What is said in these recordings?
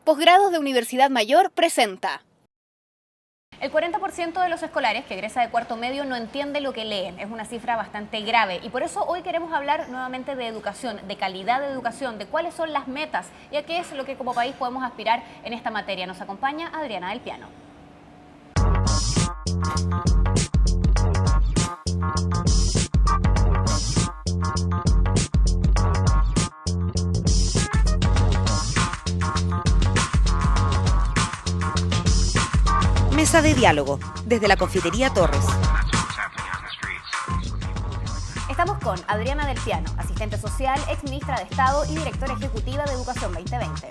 Posgrados de Universidad Mayor presenta. El 40% de los escolares que egresa de cuarto medio no entiende lo que leen. Es una cifra bastante grave y por eso hoy queremos hablar nuevamente de educación, de calidad de educación, de cuáles son las metas y a qué es lo que como país podemos aspirar en esta materia. Nos acompaña Adriana del Piano. Mesa de diálogo, desde la Confitería Torres. Estamos con Adriana del Piano, asistente social, exministra de Estado y directora ejecutiva de Educación 2020.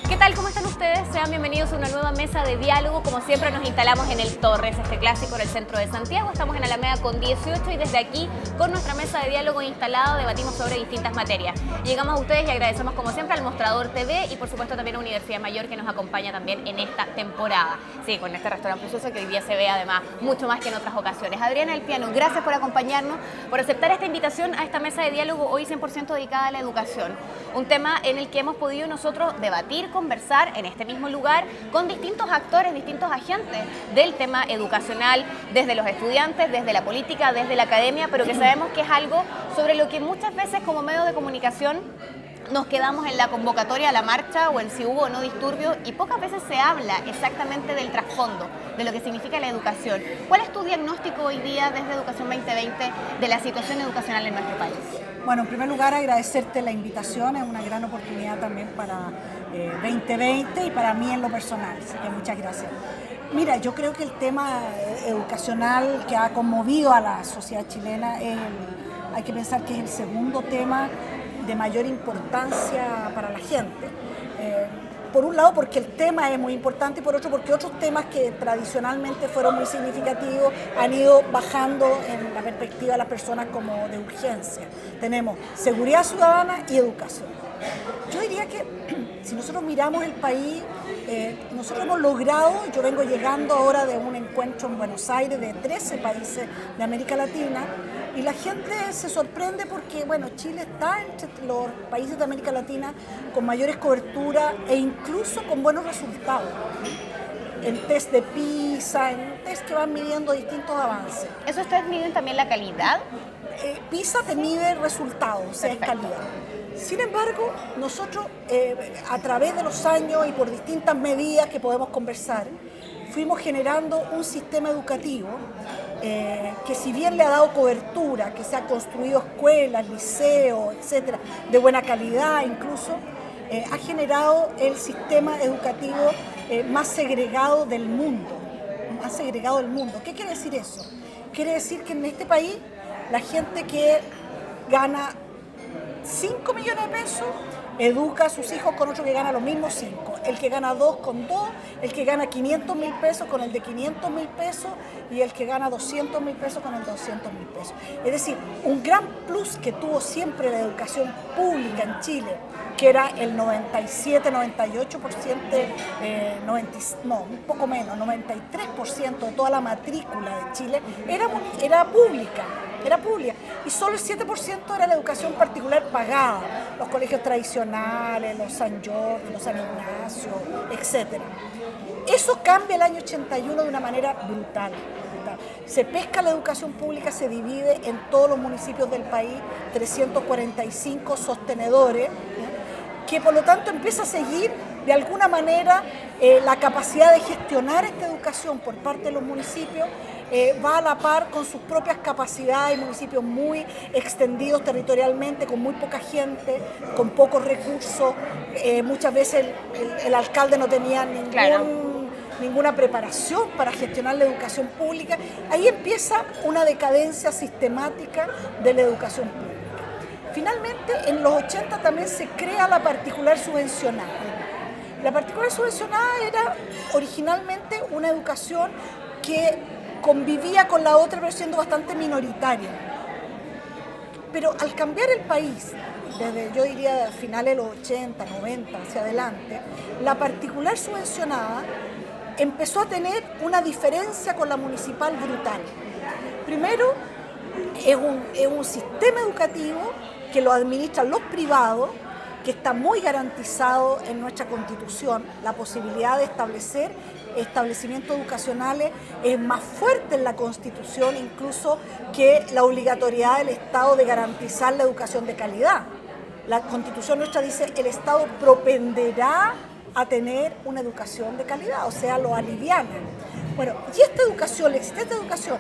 ¿Qué tal? ¿Cómo están ustedes? Sean bienvenidos a una nueva mesa de diálogo. Como siempre nos instalamos en el Torres, este clásico en el centro de Santiago. Estamos en Alameda con 18 y desde aquí, con nuestra mesa de diálogo instalada, debatimos sobre distintas materias. Llegamos a ustedes y agradecemos como siempre al Mostrador TV y por supuesto también a Universidad Mayor que nos acompaña también en esta temporada. Sí, con este restaurante precioso que hoy día se ve además mucho más que en otras ocasiones. Adriana del Piano, gracias por acompañarnos, por aceptar esta invitación a esta mesa de diálogo hoy 100% dedicada a la educación. Un tema en el que hemos podido nosotros debatir, conversar en este mismo lugar con distintos actores, distintos agentes del tema educacional, desde los estudiantes, desde la política, desde la academia, pero que sabemos que es algo sobre lo que muchas veces como medio de comunicación nos quedamos en la convocatoria a la marcha o en si hubo o no disturbios y pocas veces se habla exactamente del trasfondo, de lo que significa la educación. ¿Cuál es tu diagnóstico hoy día desde Educación 2020 de la situación educacional en nuestro país? Bueno, en primer lugar agradecerte la invitación, es una gran oportunidad también para 2020 y para mí en lo personal, así que muchas gracias. Mira, yo creo que el tema educacional que ha conmovido a la sociedad chilena, hay que pensar que es el segundo tema de mayor importancia para la gente. Por un lado porque el tema es muy importante y por otro porque otros temas que tradicionalmente fueron muy significativos han ido bajando en la perspectiva de las personas como de urgencia. Tenemos seguridad ciudadana y educación. Yo diría que si nosotros miramos el país, nosotros hemos logrado, yo vengo llegando ahora de un encuentro en Buenos Aires de 13 países de América Latina y la gente se sorprende porque, bueno, Chile está entre los países de América Latina con mayores coberturas e incluso con buenos resultados. En test de PISA, en test que van midiendo distintos avances. ¿Eso ustedes miden también la calidad? PISA te mide resultados, o sea, es calidad. Sin embargo, nosotros a través de los años y por distintas medidas que podemos conversar, fuimos generando un sistema educativo que si bien le ha dado cobertura, que se ha construido escuelas, liceos, etcétera, de buena calidad incluso, ha generado el sistema educativo más segregado del mundo. Más segregado del mundo. ¿Qué quiere decir eso? Quiere decir que en este país la gente que gana 5 millones de pesos educa a sus hijos con otro que gana los mismos 5. El que gana 2 con 2, el que gana 500.000 pesos con el de 500.000 pesos y el que gana 200.000 pesos con el 200.000 pesos. Es decir, un gran plus que tuvo siempre la educación pública en Chile, que era el 97, 98%, un poco menos, 93% de toda la matrícula de Chile era pública. Y solo el 7% era la educación particular pagada, los colegios tradicionales, los San Jorge, los San Ignacio, etc. Eso cambia el año 81 de una manera brutal. Se pesca la educación pública, se divide en todos los municipios del país, 345 sostenedores, que por lo tanto empieza a seguir de alguna manera la capacidad de gestionar esta educación por parte de los municipios, va a la par con sus propias capacidades, municipios muy extendidos territorialmente, con muy poca gente, con pocos recursos, muchas veces el alcalde no tenía ninguna preparación para gestionar la educación pública. Ahí empieza una decadencia sistemática de la educación pública. Finalmente, en los 80 también se crea la particular subvencionada. La particular subvencionada era originalmente una educación que convivía con la otra, pero siendo bastante minoritaria. Pero al cambiar el país, desde yo diría finales de los 80, 90 hacia adelante, la particular subvencionada empezó a tener una diferencia con la municipal brutal. Primero, es un sistema educativo que lo administran los privados, que está muy garantizado en nuestra Constitución. La posibilidad de establecer establecimientos educacionales es más fuerte en la Constitución incluso que la obligatoriedad del Estado de garantizar la educación de calidad. La Constitución nuestra dice el Estado propenderá a tener una educación de calidad, o sea, lo aliviana. Bueno, y esta educación, la existente educación,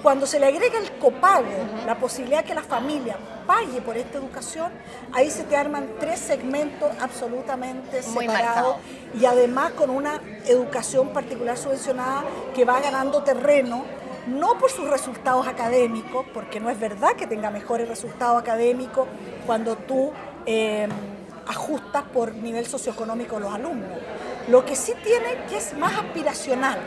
cuando se le agrega el copago, la posibilidad que la familia pague por esta educación, ahí se te arman 3 segmentos absolutamente muy separados y además con una educación particular subvencionada que va ganando terreno, no por sus resultados académicos, porque no es verdad que tenga mejores resultados académicos cuando tú ajustas por nivel socioeconómico los alumnos. Lo que sí tiene que es más aspiracional.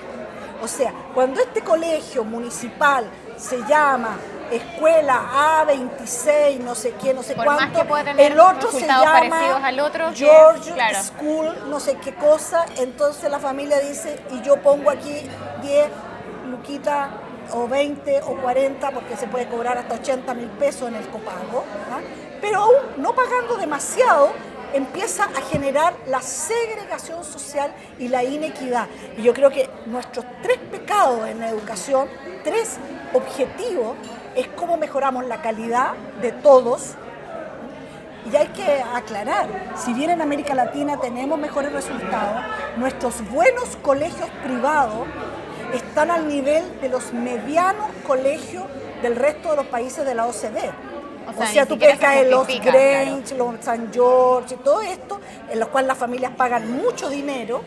O sea, cuando este colegio municipal se llama Escuela A26, no sé qué, no sé por cuánto, más que pueda tener el otro se resultados llama parecidos al otro, George claro. School, no sé qué cosa, entonces la familia dice, y yo pongo aquí 10 luquitas o 20 o 40, porque se puede cobrar hasta 80.000 pesos en el copago, ¿ah? Pero aún no pagando demasiado, empieza a generar la segregación social y la inequidad. Y yo creo que nuestros 3 pecados en la educación, 3 objetivos, es cómo mejoramos la calidad de todos. Y hay que aclarar, si bien en América Latina tenemos mejores resultados, nuestros buenos colegios privados están al nivel de los medianos colegios del resto de los países de la OCDE. O sea, tú puedes caer en los Grange, claro, los St. George y todo esto, en los cuales las familias pagan mucho dinero.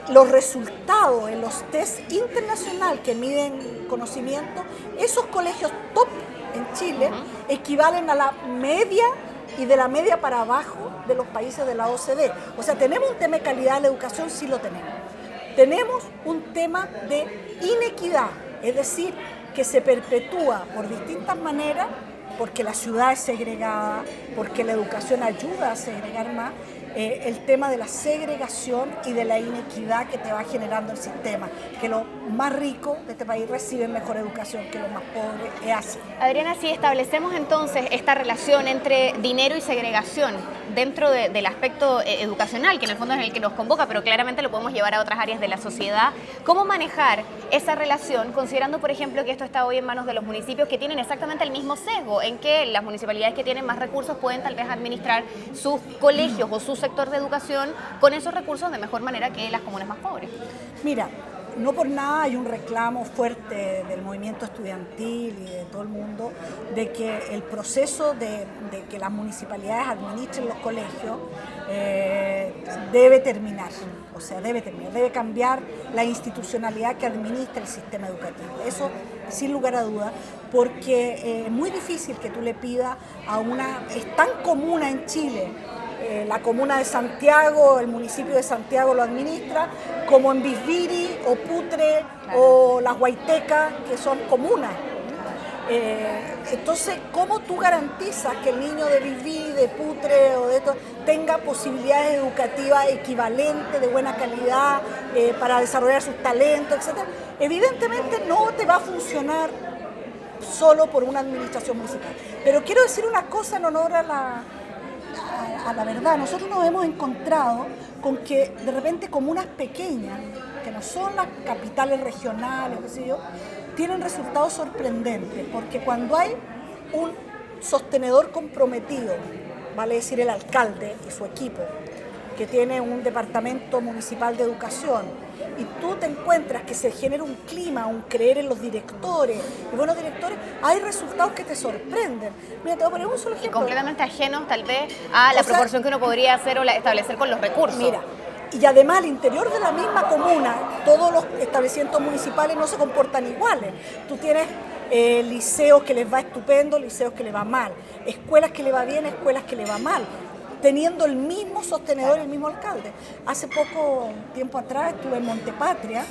Los resultados en los test internacionales que miden conocimiento, esos colegios top en Chile equivalen a la media y de la media para abajo de los países de la OCDE. O sea, tenemos un tema de calidad de la educación, sí lo tenemos. Tenemos un tema de inequidad, es decir, que se perpetúa por distintas maneras, porque la ciudad es segregada, porque la educación ayuda a segregar más, el tema de la segregación y de la inequidad que te va generando el sistema, que los más ricos de este país reciben mejor educación que los más pobres, es así. Adriana, si establecemos entonces esta relación entre dinero y segregación dentro del aspecto educacional, que en el fondo es el que nos convoca, pero claramente lo podemos llevar a otras áreas de la sociedad, ¿cómo manejar esa relación, considerando, por ejemplo, que esto está hoy en manos de los municipios que tienen exactamente el mismo sesgo, en que las municipalidades que tienen más recursos pueden tal vez administrar sus colegios o su sector de educación con esos recursos de mejor manera que las comunas más pobres? Mira, no por nada hay un reclamo fuerte del movimiento estudiantil y de todo el mundo de que el proceso de que las municipalidades administren los colegios debe terminar. O sea, debe terminar, debe cambiar la institucionalidad que administra el sistema educativo. Eso sin lugar a dudas, porque es muy difícil que tú le pidas a una... Es tan comuna en Chile, la comuna de Santiago, el municipio de Santiago lo administra, como en Bisbiri o Putre, claro, o Las Huaytecas, que son comunas. Entonces, ¿cómo tú garantizas que el niño de Bisbiri, de Putre o de esto tenga posibilidades educativas equivalentes, de buena calidad, para desarrollar sus talentos, etcétera? Evidentemente no te va a funcionar solo por una administración municipal. Pero quiero decir una cosa en honor a la verdad. Nosotros nos hemos encontrado con que de repente comunas pequeñas, que no son las capitales regionales, qué sé yo, tienen resultados sorprendentes, porque cuando hay un sostenedor comprometido, vale decir el alcalde y su equipo, que tiene un departamento municipal de educación, y tú te encuentras que se genera un clima, un creer en los directores, y buenos directores, hay resultados que te sorprenden. Mira, te voy a poner un solo ejemplo. Y completamente ajenos tal vez a la proporción que uno podría hacer o establecer con los recursos. Mira, y además al interior de la misma comuna, todos los establecimientos municipales no se comportan iguales. Tú tienes liceos que les va estupendo, liceos que les va mal, escuelas que les va bien, escuelas que les va mal, teniendo el mismo sostenedor y el mismo alcalde. Hace poco tiempo atrás estuve en Montepatria,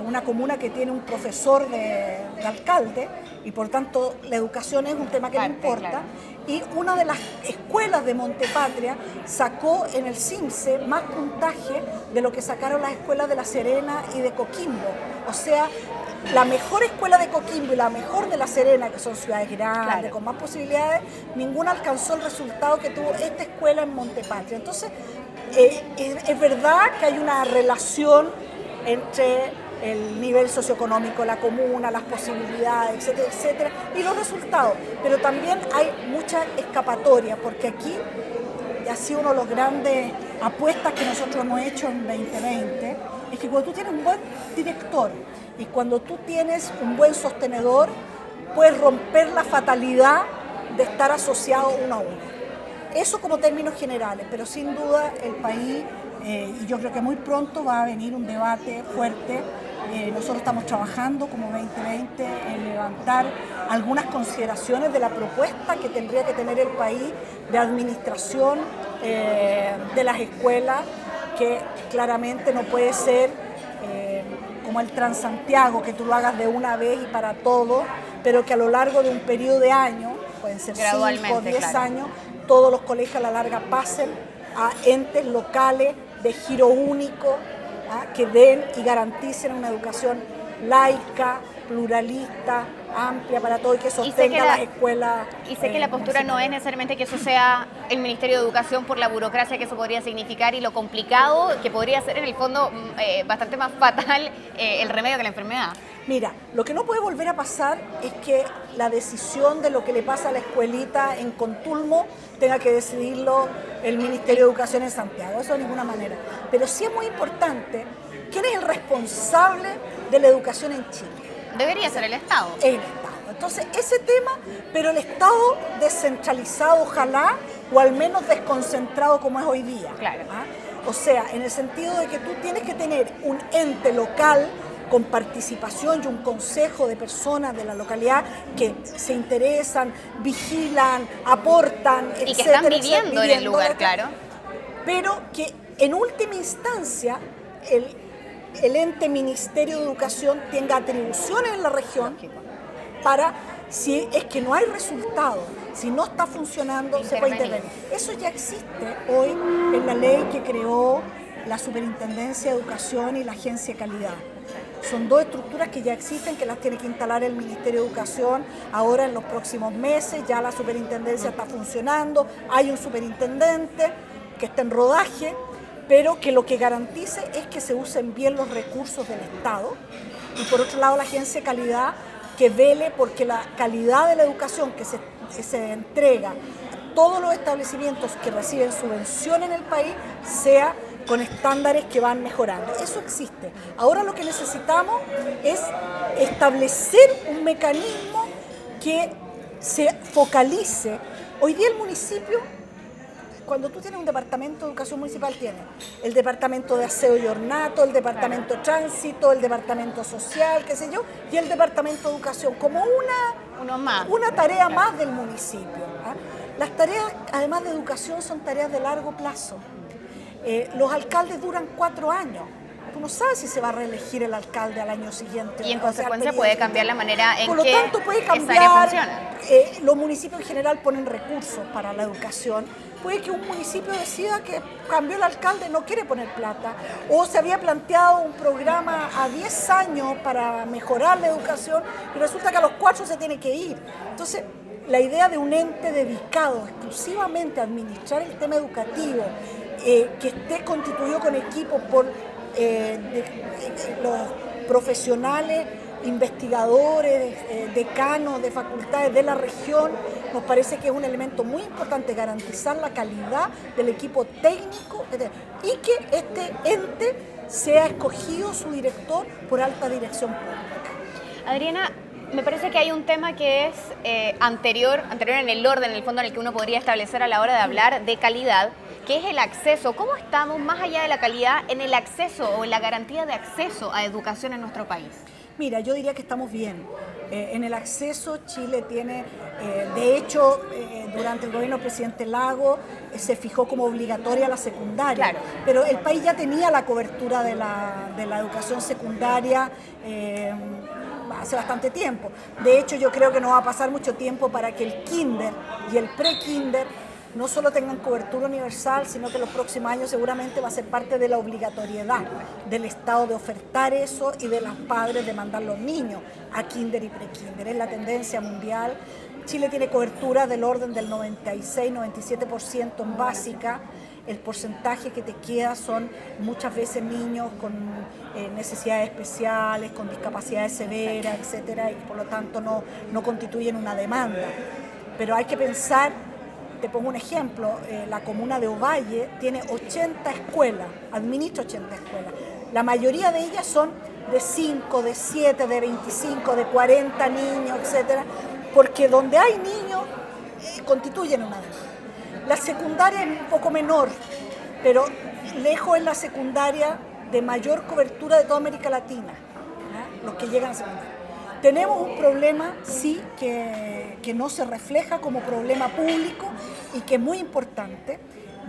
una comuna que tiene un profesor de alcalde, y por tanto la educación es un tema que le importa, claro. Y una de las escuelas de Montepatria sacó en el CIMSE más puntaje de lo que sacaron las escuelas de La Serena y de Coquimbo. O sea, la mejor escuela de Coquimbo y la mejor de La Serena, que son ciudades grandes, Claro. con más posibilidades, ninguna alcanzó el resultado que tuvo esta escuela en Montepatria. Entonces, es verdad que hay una relación entre el nivel socioeconómico, la comuna, las posibilidades, etcétera, etcétera, y los resultados. Pero también hay mucha escapatoria, porque aquí ha sido uno de los grandes apuestas que nosotros hemos hecho en 2020, es que cuando tú tienes un buen director y cuando tú tienes un buen sostenedor, puedes romper la fatalidad de estar asociado uno a uno. Eso como términos generales, pero sin duda el país, y yo creo que muy pronto va a venir un debate fuerte. Nosotros estamos trabajando como 2020 en levantar algunas consideraciones de la propuesta que tendría que tener el país de administración de las escuelas, que claramente no puede ser como el Transantiago, que tú lo hagas de una vez y para todo, pero que a lo largo de un periodo de años, pueden ser 5 o 10 claro. años, todos los colegios a la larga pasen a entes locales de giro único, que den y garanticen una educación laica, pluralista, amplia para todo y que sostenga las escuelas. Y sé que la postura no es necesariamente que eso sea el Ministerio de Educación por la burocracia que eso podría significar y lo complicado que podría ser en el fondo bastante más fatal el remedio que la enfermedad. Mira, lo que no puede volver a pasar es que la decisión de lo que le pasa a la escuelita en Contulmo tenga que decidirlo el Ministerio de Educación en Santiago, eso de ninguna manera. Pero sí es muy importante, ¿quién es el responsable de la educación en Chile? Debería ser el Estado. El Estado. Entonces, ese tema, pero el Estado descentralizado, ojalá, o al menos desconcentrado como es hoy día. Claro. O sea, en el sentido de que tú tienes que tener un ente local con participación y un consejo de personas de la localidad que se interesan, vigilan, aportan, Y que están viviendo en el lugar, claro. Pero que en última instancia el ente Ministerio de Educación tenga atribuciones en la región para, si es que no hay resultado, si no está funcionando, se puede intervenir. Eso ya existe hoy en la ley que creó la Superintendencia de Educación y la Agencia de Calidad. Son dos estructuras que ya existen, que las tiene que instalar el Ministerio de Educación ahora en los próximos meses. Ya la superintendencia está funcionando, hay un superintendente que está en rodaje, pero que lo que garantice es que se usen bien los recursos del Estado. Y por otro lado, la Agencia de Calidad, que vele porque la calidad de la educación que se entrega a todos los establecimientos que reciben subvención en el país sea con estándares que van mejorando. Eso existe. Ahora lo que necesitamos es establecer un mecanismo que se focalice. Hoy día el municipio, cuando tú tienes un departamento de educación municipal, tienes el departamento de aseo y ornato, el departamento de tránsito, el departamento social, qué sé yo, y el departamento de educación, como una tarea más del municipio. Las tareas, además de educación, son tareas de largo plazo. Los alcaldes duran 4 años. Tú no sabes si se va a reelegir el alcalde al año siguiente. Y en consecuencia puede cambiar la manera en que por lo tanto, puede esa área cambiar. funciona. Los municipios en general ponen recursos para la educación. Puede que un municipio decida que cambió el alcalde, no quiere poner plata. O se había planteado un programa a 10 años para mejorar la educación y resulta que a los 4 se tiene que ir. Entonces, la idea de un ente dedicado exclusivamente a administrar el tema educativo, que esté constituido con equipos por los profesionales, investigadores, decanos de facultades de la región, nos parece que es un elemento muy importante garantizar la calidad del equipo técnico y que este ente sea escogido su director por alta dirección pública. Adriana, me parece que hay un tema que es anterior en el orden, en el fondo en el que uno podría establecer a la hora de hablar de calidad, que es el acceso. ¿Cómo estamos, más allá de la calidad, en el acceso o en la garantía de acceso a educación en nuestro país? Mira, yo diría que estamos bien. En el acceso, Chile tiene, de hecho, durante el gobierno del presidente Lago se fijó como obligatoria la secundaria, Claro. Pero el país ya tenía la cobertura de la educación secundaria hace bastante tiempo. De hecho, yo creo que no va a pasar mucho tiempo para que el kinder y el pre-kinder no solo tengan cobertura universal, sino que los próximos años seguramente va a ser parte de la obligatoriedad del Estado de ofertar eso y de los padres de mandar los niños a kinder y pre-kinder. Es la tendencia mundial. Chile tiene cobertura del orden del 96-97% en básica. El porcentaje que te queda son muchas veces niños con necesidades especiales, con discapacidades severas, etcétera, y por lo tanto no constituyen una demanda. Pero hay que pensar, te pongo un ejemplo, la comuna de Ovalle tiene 80 escuelas, administra 80 escuelas. La mayoría de ellas son de 5, de 7, de 25, de 40 niños, etcétera, porque donde hay niños constituyen una demanda. La secundaria es un poco menor, pero lejos es la secundaria de mayor cobertura de toda América Latina, ¿eh? Los que llegan a secundaria. Tenemos un problema, sí, que no se refleja como problema público y que es muy importante,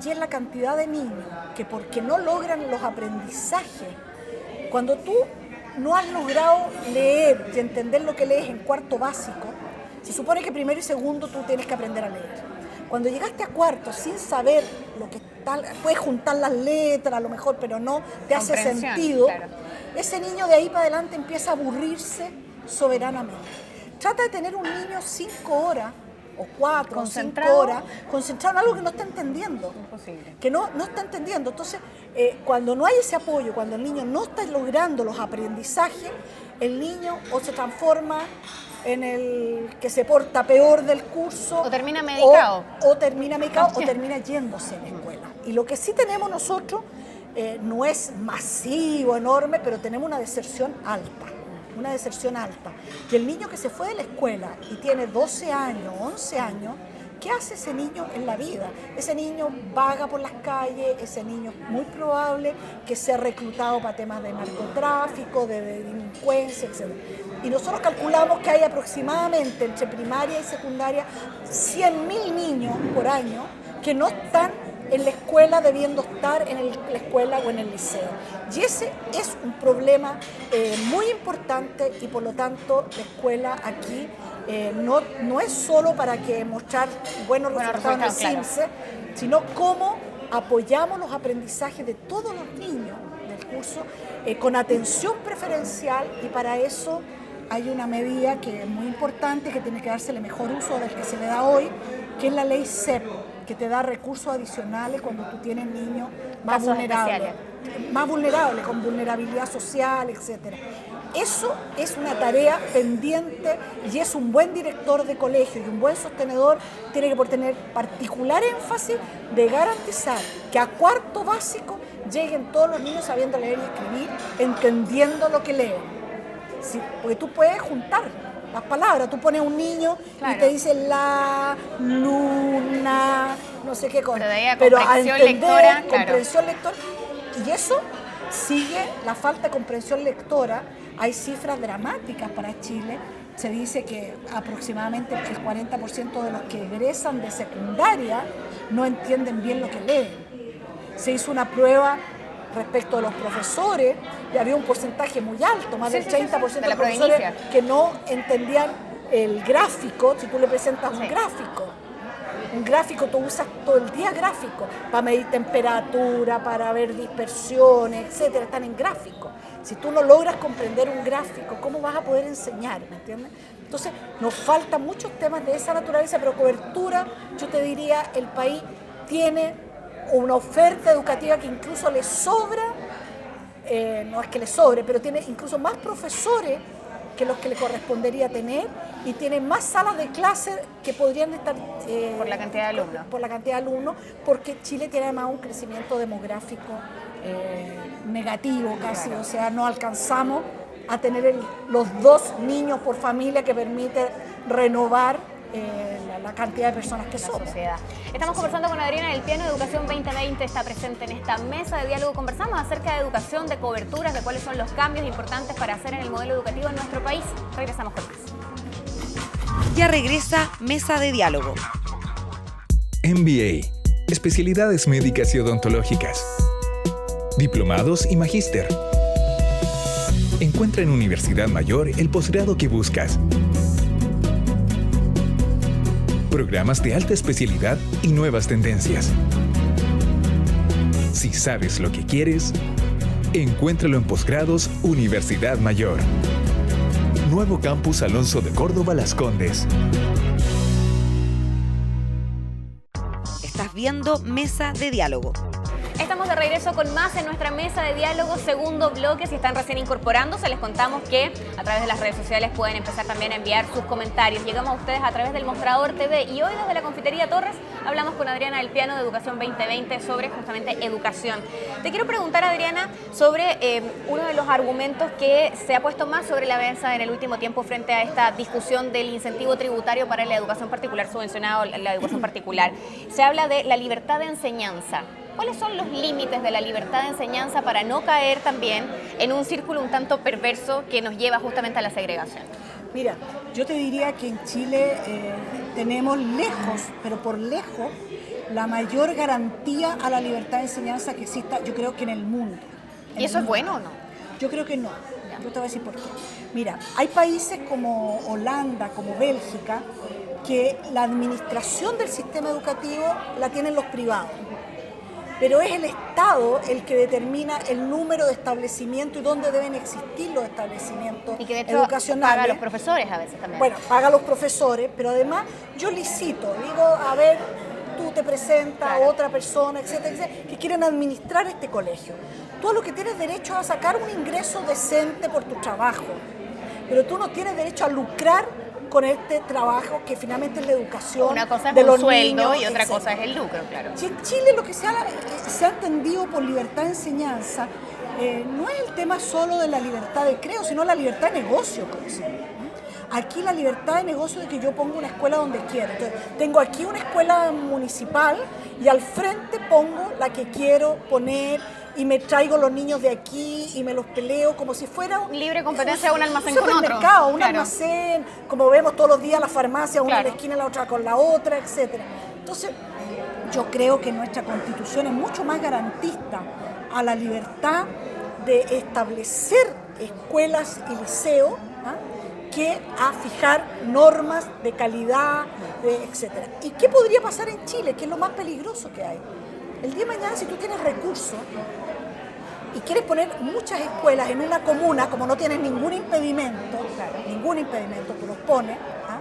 y es la cantidad de niños que porque no logran los aprendizajes, cuando tú no has logrado leer y entender lo que lees en cuarto básico, se supone que primero y segundo tú tienes que aprender a leer. Cuando llegaste a cuarto sin saber lo que tal, puedes juntar las letras a lo mejor, pero no te hace sentido, claro. Ese niño de ahí para adelante empieza a aburrirse soberanamente. Trata de tener un niño 5 horas o 4 o 5 horas concentrado en algo que no está entendiendo. Imposible. Que no está entendiendo. Entonces, cuando no hay ese apoyo, cuando el niño no está logrando los aprendizajes, el niño o se transforma en el que se porta peor del curso. O termina medicado. O termina medicado o termina yéndose a la escuela. Y lo que sí tenemos nosotros no es masivo, enorme, pero tenemos una deserción alta. Una deserción alta. Y el niño que se fue de la escuela y tiene 12 años, 11 años, ¿qué hace ese niño en la vida? Ese niño vaga por las calles, ese niño es muy probable que sea reclutado para temas de narcotráfico, de delincuencia, etc. Y nosotros calculamos que hay aproximadamente entre primaria y secundaria 100.000 niños por año que no están en la escuela debiendo estar en la escuela o en el liceo. Y ese es un problema muy importante y por lo tanto la escuela aquí no es solo para que mostrar buenos resultados en el CIMSE, sino cómo apoyamos los aprendizajes de todos los niños del curso con atención preferencial y para eso hay una medida que es muy importante, que tiene que dársele mejor uso del que se le da hoy, que es la ley CEP, que te da recursos adicionales cuando tú tienes niños más vulnerables, con vulnerabilidad social, etc. Eso es una tarea pendiente y es un buen director de colegio y un buen sostenedor tiene que tener particular énfasis de garantizar que a cuarto básico lleguen todos los niños sabiendo leer y escribir, entendiendo lo que leen. Sí, porque tú puedes juntar las palabras, tú pones un niño y te dice la, luna, no sé qué cosa. Pero a entender, comprensión lectora, y eso sigue la falta de comprensión lectora. Hay cifras dramáticas para Chile. Se dice que aproximadamente el 40% de los que egresan de secundaria no entienden bien lo que leen. Se hizo una prueba respecto a los profesores y había un porcentaje muy alto, más del 30% de los profesores que no entendían el gráfico. Si tú le presentas un gráfico, tú usas todo el día gráfico para medir temperatura, para ver dispersiones, etcétera, están en gráfico. Si tú no logras comprender un gráfico, ¿cómo vas a poder enseñar? ¿Me entiendes? Entonces, nos faltan muchos temas de esa naturaleza, pero cobertura, yo te diría, el país tiene una oferta educativa que incluso le sobra, no es que le sobre, pero tiene incluso más profesores que los que le correspondería tener y tiene más salas de clase que podrían estar por la cantidad de alumnos. Por la cantidad de alumnos, porque Chile tiene además un crecimiento demográfico negativo casi, o sea, no alcanzamos a tener los 2 niños por familia que permite renovar la cantidad de personas que somos. Sociedad. Estamos conversando con Adriana del Piano. Educación 2020 está presente en esta mesa de diálogo. Conversamos acerca de educación, de coberturas, de cuáles son los cambios importantes para hacer en el modelo educativo en nuestro país. Regresamos con más. Ya regresa Mesa de Diálogo. MBA, especialidades médicas y odontológicas, diplomados y magíster. Encuentra en Universidad Mayor el posgrado que buscas. programas de alta especialidad y nuevas tendencias. Si sabes lo que quieres, encuéntralo en Posgrados Universidad Mayor. Nuevo Campus Alonso de Córdoba Las Condes. Estás viendo Mesa de Diálogo. Estamos de regreso con más en nuestra mesa de diálogo, segundo bloque. Si están recién incorporándose, les contamos que a través de las redes sociales pueden empezar también a enviar sus comentarios. Llegamos a ustedes a través del Mostrador TV y hoy desde la Confitería Torres hablamos con Adriana del Piano de Educación 2020 sobre justamente educación. Te quiero preguntar, Adriana, sobre uno de los argumentos que se ha puesto más sobre la mesa en el último tiempo frente a esta discusión del incentivo tributario para la educación particular, subvencionado la educación particular. Se habla de la libertad de enseñanza. ¿Cuáles son los límites de la libertad de enseñanza para no caer también en un círculo un tanto perverso que nos lleva justamente a la segregación? Mira, yo te diría que en Chile tenemos lejos, pero por lejos, la mayor garantía a la libertad de enseñanza que exista, yo creo que en el mundo. ¿Y eso es bueno o no? Yo creo que no. Yo te voy a decir por qué. Mira, hay países como Holanda, como Bélgica, que la administración del sistema educativo la tienen los privados. Pero es el Estado el que determina el número de establecimientos y dónde deben existir los establecimientos y que de hecho educacionales. paga a los profesores a veces también. Bueno, paga a los profesores, pero además yo licito, digo, a ver, tú te presentas, claro, otra persona, etcétera, etcétera, que quieren administrar este colegio. Tú a lo que tienes derecho es a sacar un ingreso decente por tu trabajo, pero tú no tienes derecho a lucrar con este trabajo que finalmente es la educación. Una cosa es de un los sueldo niños, y otra etcétera. cosa es el lucro, claro. Si en Chile lo que se ha entendido por libertad de enseñanza no es el tema solo de la libertad de creo, sino la libertad de negocio. Aquí la libertad de negocio es que yo pongo una escuela donde quiero. Entonces, tengo aquí una escuela municipal y al frente pongo la que quiero poner y me traigo los niños de aquí y me los peleo como si fuera libre competencia de un almacén un con otro. supermercado, un Claro. almacén, como vemos todos los días la farmacia, una Claro. en la esquina y la otra con la otra, etcétera. Entonces, yo creo que nuestra Constitución es mucho más garantista a la libertad de establecer escuelas y liceos, ¿ah?, que a fijar normas de calidad, etcétera. ¿Y qué podría pasar en Chile, que es lo más peligroso que hay? El día de mañana, si tú tienes recursos y quieres poner muchas escuelas en una comuna, como no tienes ningún impedimento, tú los pones, ¿ah?,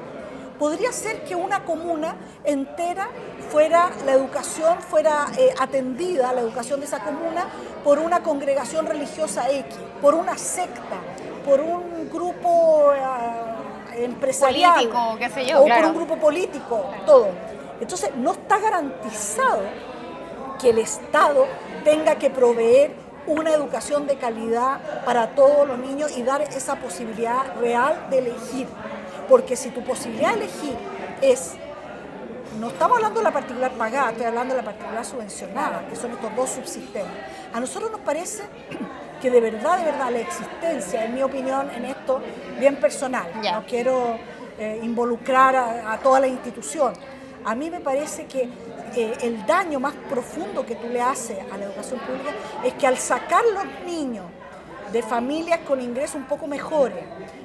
podría ser que una comuna entera la educación fuera atendida, la educación de esa comuna, por una congregación religiosa X, por una secta, por un grupo empresarial, político, qué sé yo, o claro, por un grupo político, todo. Entonces, no está garantizado que el Estado tenga que proveer una educación de calidad para todos los niños y dar esa posibilidad real de elegir. Porque si tu posibilidad de elegir es, no estamos hablando de la particular pagada, estoy hablando de la particular subvencionada, que son estos dos subsistemas. A nosotros nos parece que de verdad, la existencia, en mi opinión, en esto, bien personal, no quiero involucrar a toda la institución. A mí me parece que el daño más profundo que tú le haces a la educación pública es que al sacar los niños de familias con ingresos un poco mejores,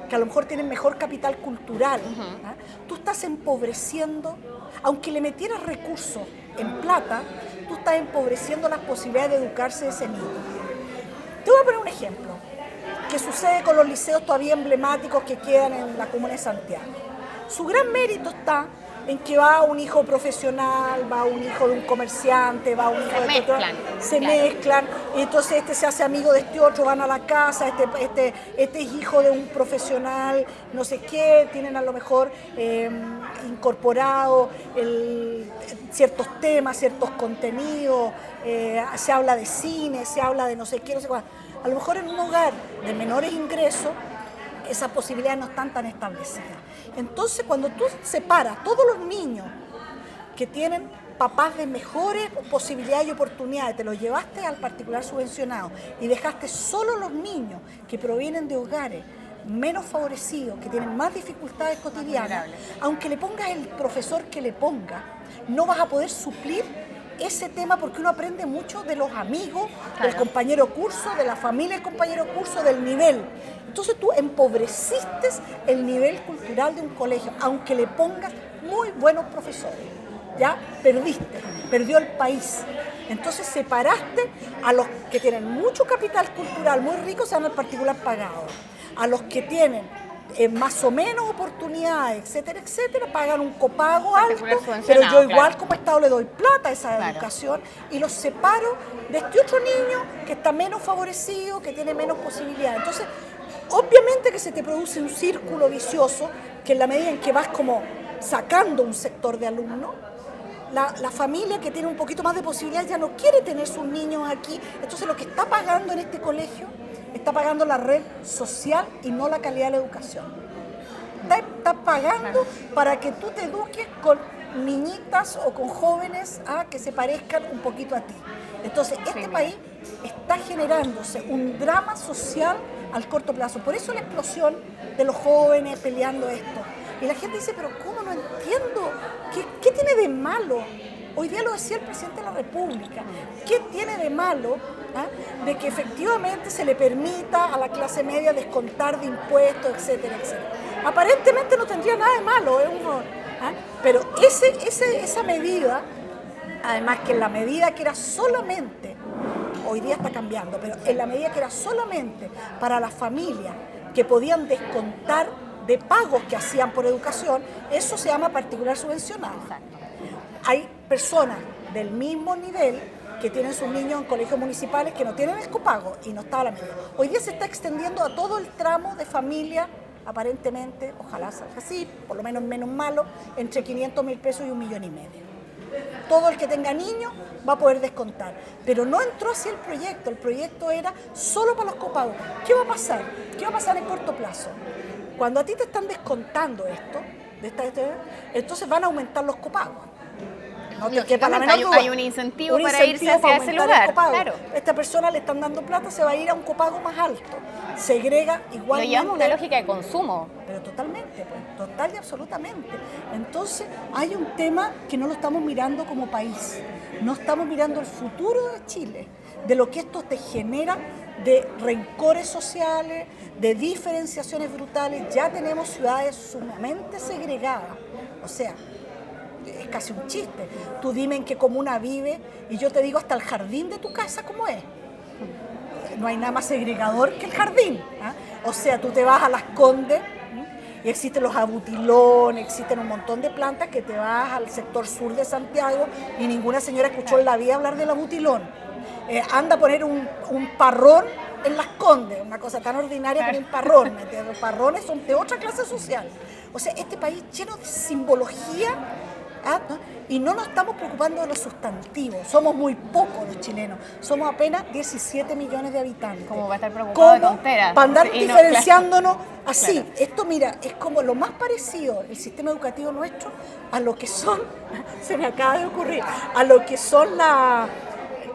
que a lo mejor tienen mejor capital cultural, ¿ah?, tú estás empobreciendo, aunque le metieras recursos en plata, tú estás empobreciendo las posibilidades de educarse de ese niño. Te voy a poner un ejemplo que sucede con los liceos todavía emblemáticos que quedan en la comuna de Santiago. Su gran mérito está en que va un hijo profesional, va un hijo de un comerciante, va un hijo de otro, se mezclan, y entonces este se hace amigo de este otro, van a la casa, este es hijo de un profesional, no sé qué, tienen a lo mejor incorporado ciertos temas, ciertos contenidos, se habla de cine, se habla de no sé qué, no sé cuál. A lo mejor en un hogar de menores ingresos, esas posibilidades no están tan establecidas. Entonces, cuando tú separas todos los niños que tienen papás de mejores posibilidades y oportunidades, te los llevaste al particular subvencionado y dejaste solo los niños que provienen de hogares menos favorecidos, que tienen más dificultades cotidianas, aunque le pongas el profesor que le ponga, no vas a poder suplir ese tema porque uno aprende mucho de los amigos, del compañero curso, de la familia del compañero curso, del nivel. Entonces tú empobreciste el nivel cultural de un colegio, aunque le pongas muy buenos profesores. Ya perdiste, perdió el país. Entonces separaste a los que tienen mucho capital cultural, muy ricos, se van al particular pagado. A los que tienen más o menos oportunidades, etcétera, etcétera, pagan un copago alto, pero yo igual como Estado le doy plata a esa educación y los separo de este otro niño que está menos favorecido, que tiene menos posibilidades. Entonces, obviamente que se te produce un círculo vicioso que en la medida en que vas como sacando un sector de alumnos, la familia que tiene un poquito más de posibilidades ya no quiere tener sus niños aquí. Entonces lo que está pagando en este colegio, está pagando la red social y no la calidad de la educación. Está pagando para que tú te eduques con niñitas o con jóvenes que se parezcan un poquito a ti. Entonces este país está generándose un drama social al corto plazo. Por eso la explosión de los jóvenes peleando esto. Y la gente dice, pero ¿cómo? No entiendo. ¿Qué tiene de malo? Hoy día lo decía el presidente de la República. ¿Qué tiene de malo de que efectivamente se le permita a la clase media descontar de impuestos, etcétera, etcétera? Aparentemente no tendría nada de malo, pero esa medida, además que en la medida que era solamente, hoy día está cambiando, pero en la medida que era solamente para las familias que podían descontar de pagos que hacían por educación, eso se llama particular subvencionado. Hay personas del mismo nivel que tienen sus niños en colegios municipales que no tienen el copago y no está a la medida. Hoy día se está extendiendo a todo el tramo de familia, aparentemente, ojalá salga así, por lo menos menos malo, entre 500.000 pesos y 1,5 millones. Todo el que tenga niños va a poder descontar. Pero no entró así el proyecto era solo para los copagos. ¿Qué va a pasar? ¿Qué va a pasar en corto plazo? Cuando a ti te están descontando esto, entonces van a aumentar los copagos. No te quepa la menor duda. Hay un incentivo para irse hacia ese lugar. Claro. Esta persona le están dando plata, se va a ir a un copago más alto. Segrega igualmente. Lo llama una lógica de consumo. Pero totalmente, pues, total y absolutamente. Entonces hay un tema que no lo estamos mirando como país. No estamos mirando el futuro de Chile, de lo que esto te genera de rencores sociales, de diferenciaciones brutales. Ya tenemos ciudades sumamente segregadas. O sea, es casi un chiste. Tú dime en qué comuna vive y yo te digo hasta el jardín de tu casa cómo es. No hay nada más segregador que el jardín. O sea, tú te vas a Las Condes y existen los abutilones, existen un montón de plantas que te vas al sector sur de Santiago y ninguna señora escuchó en la vida hablar del abutilón. Anda a poner un parrón en Las Condes, una cosa tan ordinaria como un parrón. Los parrones son de otra clase social. O sea, este país lleno de simbología. Y no nos estamos preocupando de los sustantivos. Somos muy pocos los chilenos. Somos apenas 17 millones de habitantes. ¿Cómo va a estar preocupado de tonteras? Para andar diferenciándonos así. Claro. Esto, mira, es como lo más parecido, el sistema educativo nuestro, a lo que son, se me acaba de ocurrir, a lo que son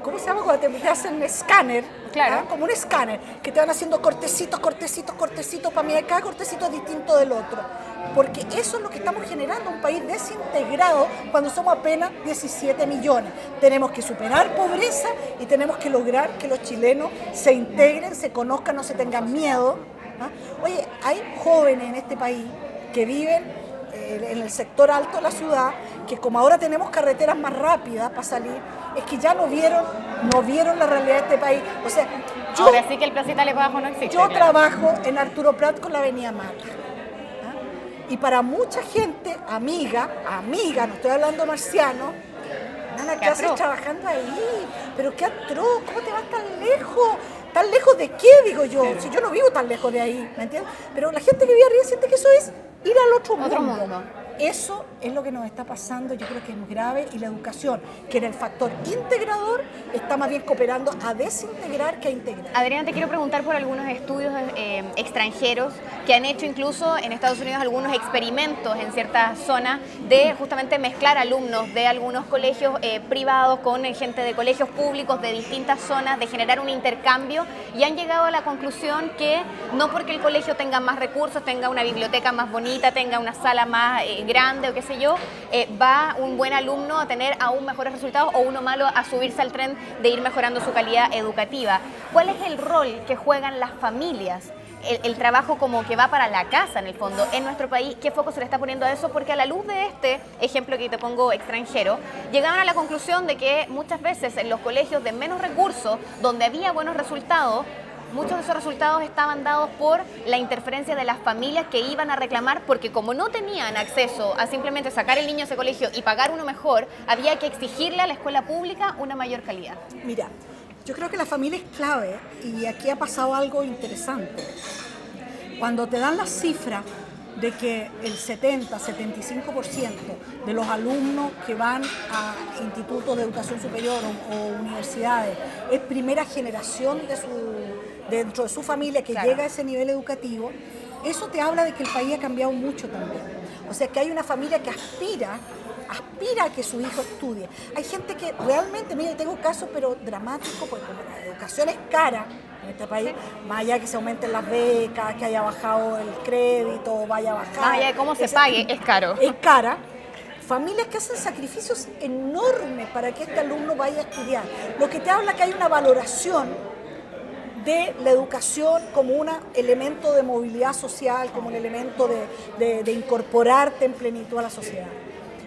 ¿cómo se llama cuando te hacen escáner? Claro. Como un escáner, que te van haciendo cortecitos, para mirar cada cortecito es distinto del otro. Porque eso es lo que estamos generando, un país desintegrado cuando somos apenas 17 millones. Tenemos que superar pobreza y tenemos que lograr que los chilenos se integren, se conozcan, no se tengan miedo. Oye, hay jóvenes en este país que viven en el sector alto de la ciudad, que como ahora tenemos carreteras más rápidas para salir, es que ya no vieron la realidad de este país. O sea, ahora sí que el Plaza Italia para abajo no existe. Yo trabajo en Arturo Prat con la Avenida Mata. Y para mucha gente, amiga, no estoy hablando marciano, ¿qué haces trabajando ahí? Pero qué atroz, ¿cómo te vas tan lejos? ¿Tan lejos de qué, digo yo? Si yo no vivo tan lejos de ahí, ¿me entiendes? Pero la gente que vive arriba siente que eso es ir al otro mundo. Eso es lo que nos está pasando, yo creo que es muy grave, y la educación, que era el factor integrador, está más bien cooperando a desintegrar que a integrar. Adriana, te quiero preguntar por algunos estudios extranjeros que han hecho incluso en Estados Unidos algunos experimentos en ciertas zonas de justamente mezclar alumnos de algunos colegios privados con gente de colegios públicos de distintas zonas, de generar un intercambio, y han llegado a la conclusión que no porque el colegio tenga más recursos, tenga una biblioteca más bonita, tenga una sala más grande o qué sé yo, va un buen alumno a tener aún mejores resultados o uno malo a subirse al tren de ir mejorando su calidad educativa. ¿Cuál es el rol que juegan las familias el trabajo como que va para la casa en el fondo en nuestro país, ¿qué foco se le está poniendo a eso? Porque a la luz de este ejemplo que te pongo extranjero, llegaban a la conclusión de que muchas veces en los colegios de menos recursos, donde había buenos resultados, muchos de esos resultados estaban dados por la interferencia de las familias que iban a reclamar porque como no tenían acceso a simplemente sacar el niño a ese colegio y pagar uno mejor, había que exigirle a la escuela pública una mayor calidad. Mira, yo creo que la familia es clave y aquí ha pasado algo interesante. Cuando te dan la cifra de que el 70-75% de los alumnos que van a institutos de educación superior o universidades es primera generación dentro de su familia que llega a ese nivel educativo, eso te habla de que el país ha cambiado mucho también. O sea, que hay una familia que aspira a que su hijo estudie. Hay gente que realmente, mira, tengo casos, pero dramáticos, porque como la educación es cara en este país, más allá de que se aumenten las becas, que haya bajado el crédito, vaya a bajar. Más allá de cómo se pague, es caro. Es cara. Familias que hacen sacrificios enormes para que este alumno vaya a estudiar. Lo que te habla que hay una valoración de la educación como un elemento de movilidad social, como un elemento de incorporarte en plenitud a la sociedad.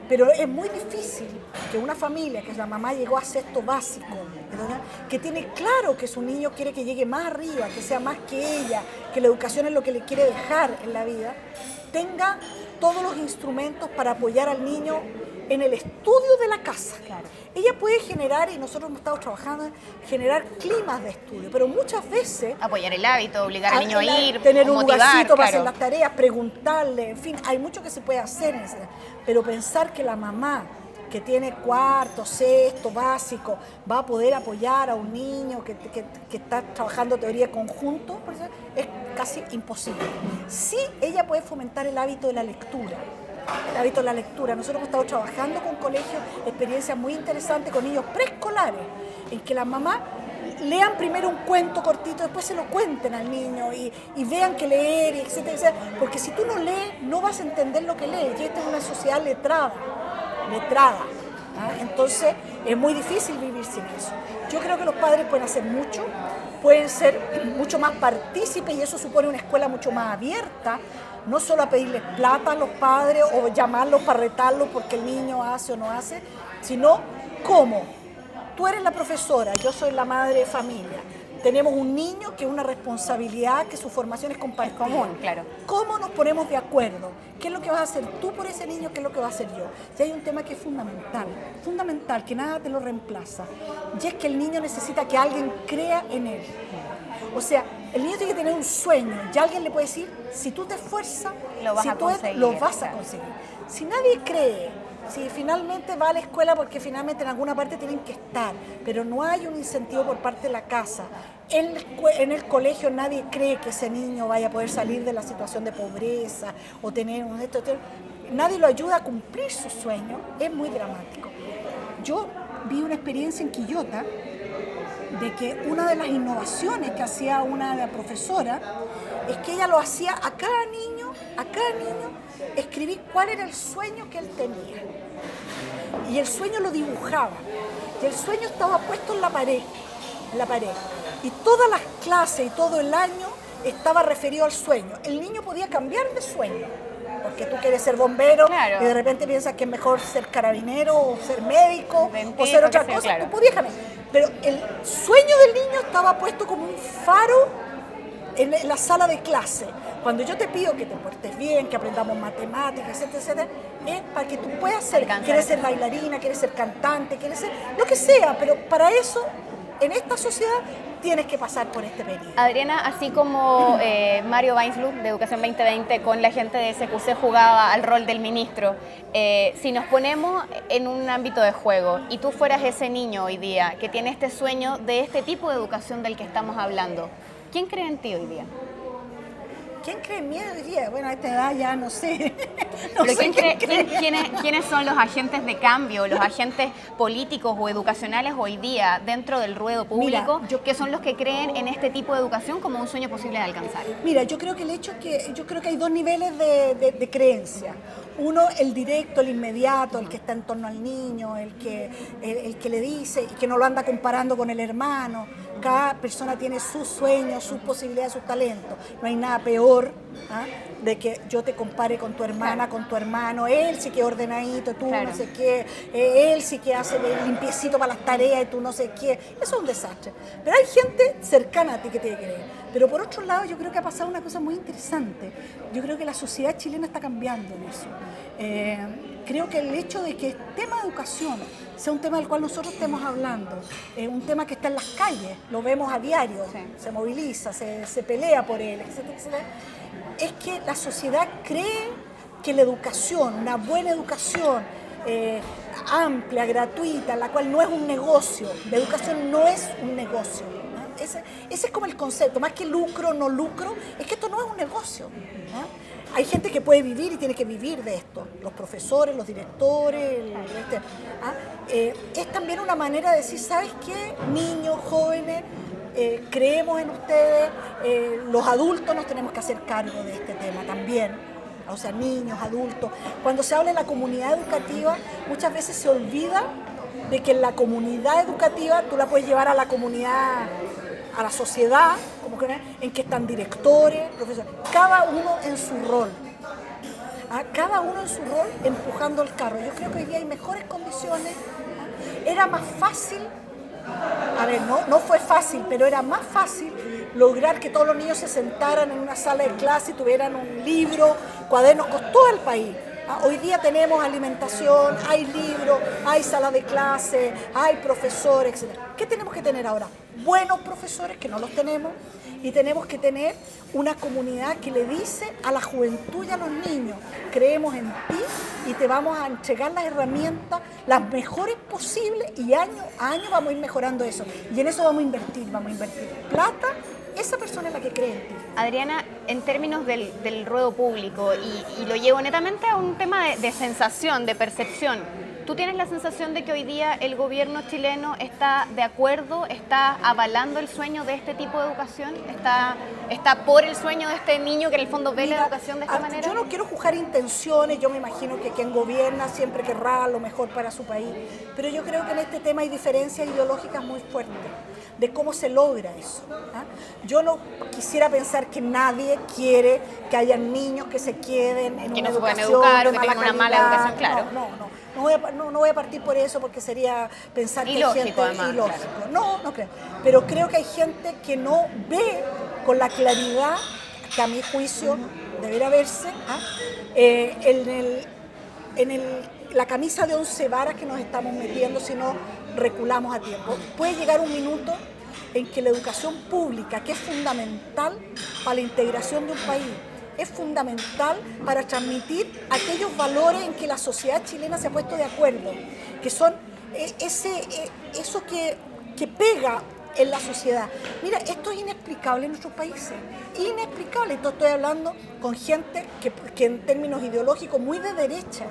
Pero es muy difícil que una familia, que la mamá llegó a sexto básico, ¿verdad?, que tiene claro que su niño quiere que llegue más arriba, que sea más que ella, que la educación es lo que le quiere dejar en la vida, tenga todos los instrumentos para apoyar al niño en el estudio de la casa. Claro. Ella puede generar, y nosotros hemos estado trabajando, generar climas de estudio, pero muchas veces Apoyar el hábito, obligar al niño a ir, tener un motivar, lugarcito para claro. hacer las tareas, preguntarle, en fin, hay mucho que se puede hacer, pero pensar que la mamá que tiene cuarto, sexto, básico, va a poder apoyar a un niño que está trabajando teoría conjunto, es casi imposible. Sí, ella puede fomentar el hábito de la lectura. El hábito de la lectura. Nosotros hemos estado trabajando con colegios, experiencias muy interesantes con niños preescolares, en que las mamás lean primero un cuento cortito, después se lo cuenten al niño y vean que leer, etcétera, etcétera. Porque si tú no lees, no vas a entender lo que lees. Y esta es una sociedad letrada. ¿Ah? Entonces es muy difícil vivir sin eso. Yo creo que los padres pueden hacer mucho, pueden ser mucho más partícipes y eso supone una escuela mucho más abierta, no solo a pedirles plata a los padres o llamarlos para retarlos porque el niño hace o no hace, sino cómo. Tú eres la profesora, yo soy la madre de familia. Tenemos un niño que es una responsabilidad, que su formación es compartida. Es común, claro. ¿Cómo nos ponemos de acuerdo? ¿Qué es lo que vas a hacer tú por ese niño? ¿Qué es lo que vas a hacer yo? Y hay un tema que es fundamental, que nada te lo reemplaza. Y es que el niño necesita que alguien crea en él. O sea, el niño tiene que tener un sueño y alguien le puede decir, si tú te esfuerzas, lo vas si a tú conseguir, lo vas a claro. conseguir. Si nadie cree, si finalmente va a la escuela porque finalmente en alguna parte tienen que estar, pero no hay un incentivo por parte de la casa, en el colegio nadie cree que ese niño vaya a poder salir de la situación de pobreza o tener nadie lo ayuda a cumplir su sueño, es muy dramático. Yo vi una experiencia en Quillota de que una de las innovaciones que hacía una profesora es que ella lo hacía a cada niño escribir cuál era el sueño que él tenía. Y el sueño lo dibujaba. Y el sueño estaba puesto en la pared. Y todas las clases y todo el año estaba referido al sueño. El niño podía cambiar de sueño. Porque tú quieres ser bombero, claro, y de repente piensas que es mejor ser carabinero o ser médico dentista, o ser otra que sea, cosa. claro. Tú podías cambiar. Pero el sueño del niño estaba puesto como un faro en la sala de clase. Cuando yo te pido que te portes bien, que aprendamos matemáticas, etcétera, etcétera, es para que tú puedas ser, quieres ser bailarina, quieres ser cantante, quieres ser lo que sea, pero para eso, en esta sociedad, tienes que pasar por este periodo. Adriana, así como Mario Weinsluch de Educación 2020 con la gente de SQC jugaba al rol del ministro, si nos ponemos en un ámbito de juego y tú fueras ese niño hoy día que tiene este sueño de este tipo de educación del que estamos hablando, ¿quién cree en ti hoy día? ¿Quién cree en mí hoy día? Bueno, a esta edad ya no sé. Pero ¿quiénes son los agentes de cambio, los agentes políticos o educacionales hoy día dentro del ruedo público, que son los que creen en este tipo de educación como un sueño posible de alcanzar? Mira, yo creo que hay dos niveles de creencia. Uno, el directo, el inmediato, el que está en torno al niño, el que le dice y que no lo anda comparando con el hermano. cada persona tiene sus sueños, sus posibilidades, sus talentos. No hay nada peor de que yo te compare con tu hermana, con tu hermano. Él sí que es ordenadito, tú no sé qué. Él sí que hace limpiecito para las tareas y tú no sé qué. Eso es un desastre. Pero hay gente cercana a ti que te cree. Pero por otro lado, yo creo que ha pasado una cosa muy interesante. Yo creo que la sociedad chilena está cambiando en eso. Creo que el hecho de que el tema de educación sea un tema del cual nosotros estemos hablando, un tema que está en las calles, lo vemos a diario, se moviliza, se pelea por él, etcétera, etcétera, es que la sociedad cree que la educación, una buena educación, amplia, gratuita, la cual no es un negocio, la educación no es un negocio. Ese es como el concepto, más que lucro, no lucro, es que esto no es un negocio. Hay gente que puede vivir y tiene que vivir de esto, los profesores, los directores, es también una manera de decir, ¿sabes qué? Niños, jóvenes, creemos en ustedes, los adultos nos tenemos que hacer cargo de este tema también. O sea, niños, adultos. Cuando se habla de la comunidad educativa, muchas veces se olvida de que en la comunidad educativa tú la puedes llevar a la comunidad, a la sociedad, como que, en que están directores, profesores, cada uno en su rol. Cada uno en su rol empujando el carro. Yo creo que hoy día hay mejores condiciones. Era más fácil, a ver, no fue fácil, pero era más fácil lograr que todos los niños se sentaran en una sala de clase y tuvieran un libro, cuadernos, con todo el país. Hoy día tenemos alimentación, hay libros, hay sala de clase, hay profesores, etc. ¿Qué tenemos que tener ahora? Buenos profesores, que no los tenemos, y tenemos que tener una comunidad que le dice a la juventud y a los niños, creemos en ti y te vamos a entregar las herramientas, las mejores posibles, y año a año vamos a ir mejorando eso. Y en eso vamos a invertir plata. Esa persona es la que cree en ti. Adriana, en términos del ruedo público, y lo llevo netamente a un tema de sensación, de percepción, ¿tú tienes la sensación de que hoy día el gobierno chileno está de acuerdo, está avalando el sueño de este tipo de educación? ¿Está por el sueño de este niño que en el fondo ve la educación de esta manera? Yo no quiero juzgar intenciones, yo me imagino que quien gobierna siempre querrá lo mejor para su país, pero yo creo que en este tema hay diferencias ideológicas muy fuertes de cómo se logra eso. Yo no quisiera pensar que nadie quiere que haya niños que se queden en una educación educar, o de que tengan una mala educación, claro. No voy a partir por eso, porque sería pensar ilógico, que hay gente además, ilógico. Claro. No creo. Pero creo que hay gente que no ve con la claridad que a mi juicio debería verse la camisa de 11 varas que nos estamos metiendo si no reculamos a tiempo. Puede llegar un minuto en que la educación pública, que es fundamental para la integración de un país, es fundamental para transmitir aquellos valores en que la sociedad chilena se ha puesto de acuerdo, que son eso que pega en la sociedad. Mira, esto es inexplicable en nuestros países, inexplicable. Esto estoy hablando con gente que en términos ideológicos muy de derecha,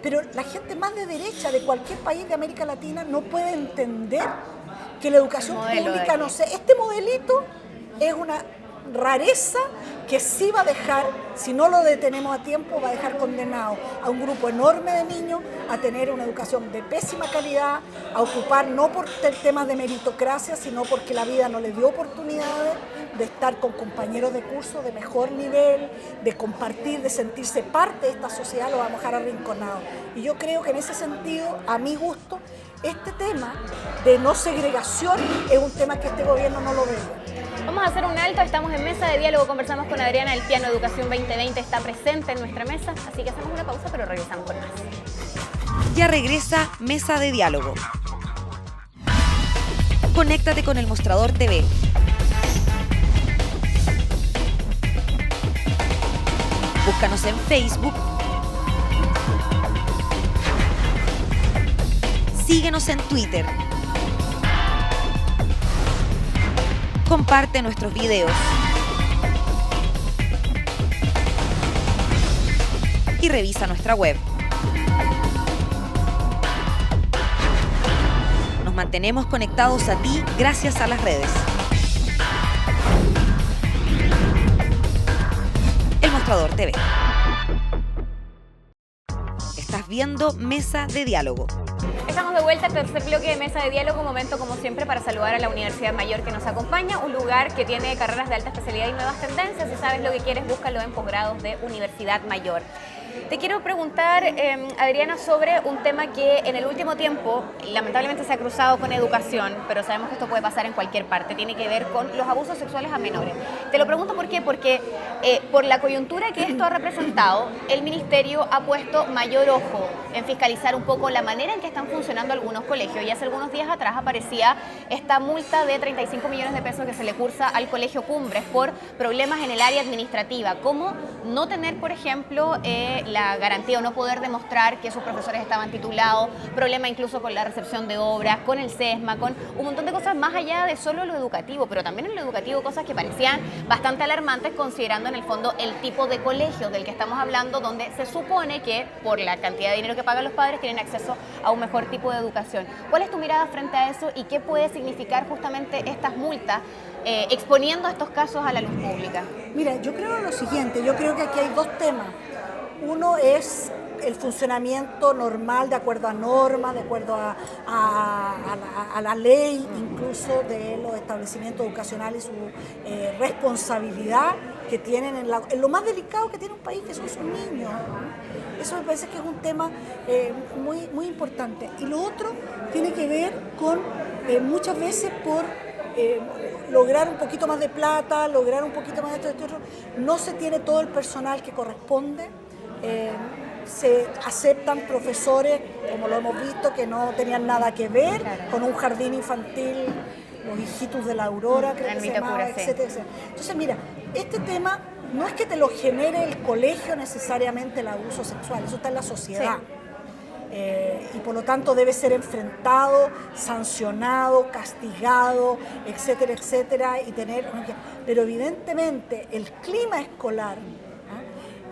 pero la gente más de derecha de cualquier país de América Latina no puede entender que la educación pública, no sé, este modelito es una rareza que sí va a dejar, si no lo detenemos a tiempo, va a dejar condenado a un grupo enorme de niños a tener una educación de pésima calidad, a ocupar no por temas de meritocracia, sino porque la vida no les dio oportunidades de estar con compañeros de curso de mejor nivel, de compartir, de sentirse parte de esta sociedad, lo vamos a dejar arrinconado. Y yo creo que en ese sentido, a mi gusto, este tema de no segregación es un tema que este gobierno no lo ve. Vamos a hacer un alto, estamos en Mesa de Diálogo, conversamos con Adriana, el Piano Educación 2020 está presente en nuestra mesa, así que hacemos una pausa, pero regresamos con más. Ya regresa Mesa de Diálogo. Conéctate con El Mostrador TV. Búscanos en Facebook. Síguenos en Twitter. Comparte nuestros videos. Y revisa nuestra web. Nos mantenemos conectados a ti gracias a las redes. El Mostrador TV. Estás viendo Mesa de Diálogo. Estamos de vuelta al tercer bloque de Mesa de Diálogo, momento como siempre para saludar a la Universidad Mayor que nos acompaña, un lugar que tiene carreras de alta especialidad y nuevas tendencias. Si sabes lo que quieres, búscalo en posgrados de Universidad Mayor. Te quiero preguntar, Adriana, sobre un tema que en el último tiempo lamentablemente se ha cruzado con educación, pero sabemos que esto puede pasar en cualquier parte. Tiene que ver con los abusos sexuales a menores. Te lo pregunto ¿por qué? Porque por la coyuntura que esto ha representado, el Ministerio ha puesto mayor ojo en fiscalizar un poco la manera en que están funcionando algunos colegios. Y hace algunos días atrás aparecía esta multa de 35 millones de pesos que se le cursa al Colegio Cumbres por problemas en el área administrativa, como no tener, por ejemplo, la garantía o no poder demostrar que sus profesores estaban titulados, problema incluso con la recepción de obras, con el SESMA, con un montón de cosas más allá de solo lo educativo, pero también en lo educativo cosas que parecían bastante alarmantes considerando en el fondo el tipo de colegio del que estamos hablando, donde se supone que por la cantidad de dinero que pagan los padres tienen acceso a un mejor tipo de educación. ¿Cuál es tu mirada frente a eso y qué puede significar justamente estas multas exponiendo estos casos a la luz pública? Mira, yo creo lo siguiente, yo creo que aquí hay dos temas. Uno es el funcionamiento normal de acuerdo a normas, de acuerdo a la ley, incluso de los establecimientos educacionales y su responsabilidad que tienen en lo más delicado que tiene un país, que son sus niños. Eso me parece que es un tema muy, muy importante. Y lo otro tiene que ver con muchas veces por lograr un poquito más de plata, lograr un poquito más de esto, no se tiene todo el personal que corresponde. Se aceptan profesores, como lo hemos visto, que no tenían nada que ver con un jardín infantil, los hijitos de la Aurora, creo que se llamaba, etcétera, etcétera. Entonces, mira, este tema no es que te lo genere el colegio necesariamente el abuso sexual, eso está en la sociedad. Sí. Y por lo tanto debe ser enfrentado, sancionado, castigado, etcétera, etcétera, y tener... Pero evidentemente el clima escolar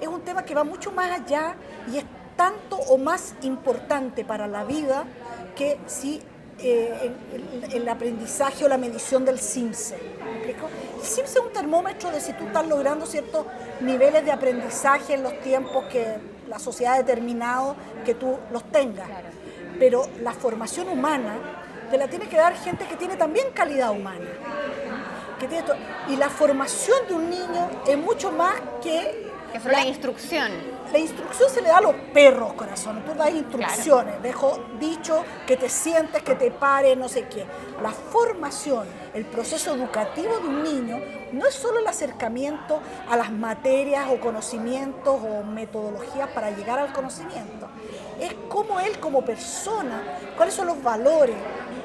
es un tema que va mucho más allá y es tanto o más importante para la vida que si el aprendizaje o la medición del CIMSE. El CIMSE es un termómetro de si tú estás logrando ciertos niveles de aprendizaje en los tiempos que la sociedad ha determinado que tú los tengas. Claro. Pero la formación humana te la tiene que dar gente que tiene también calidad humana. Y la formación de un niño es mucho más que solo la instrucción. La instrucción se le da a los perros, corazón. Tú das instrucciones, claro. Dejo dicho que te sientes, que te pares, no sé qué. La formación, el proceso educativo de un niño, no es solo el acercamiento a las materias o conocimientos o metodologías para llegar al conocimiento. Es cómo él como persona, cuáles son los valores,